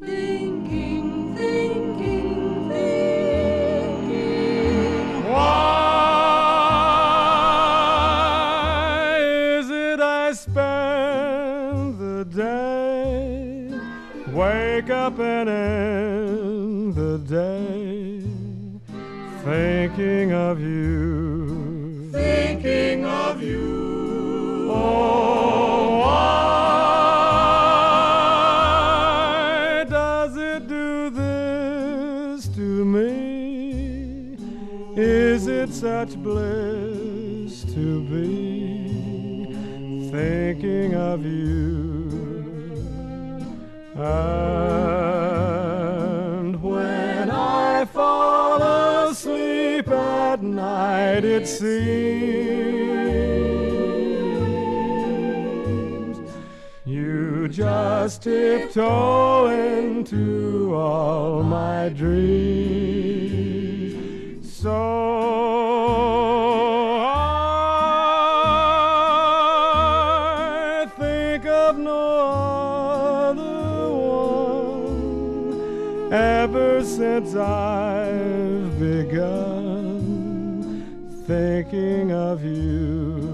Thinking, thinking, thinking. Why is it I spend the day, wake up and end the day, thinking of you, Thinking of you. oh, why does it do this to me? Is it such bliss to be thinking of you? And when I fall asleep at night, it seems you just tiptoe into all my dreams. So I think of no other one ever since I've begun thinking of you.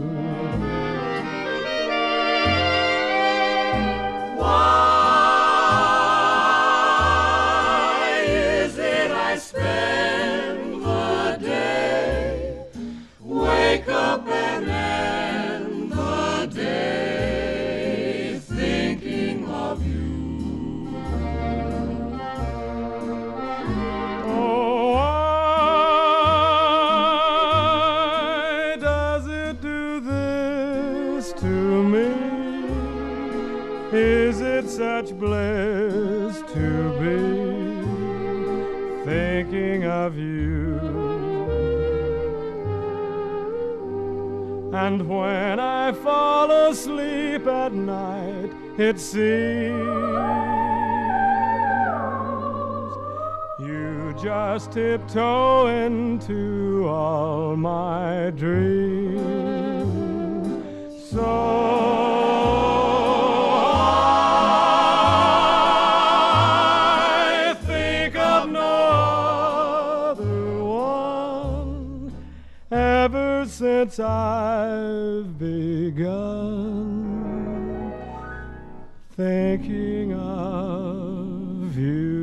Why is it I spend the day, wake up and end the day, thinking of you? Oh, why does it do this to me? Is it such bliss to be thinking of you? And when I fall asleep at night, it seems you just tiptoe into all my dreams. So I think of no other one ever since I've begun thinking of you.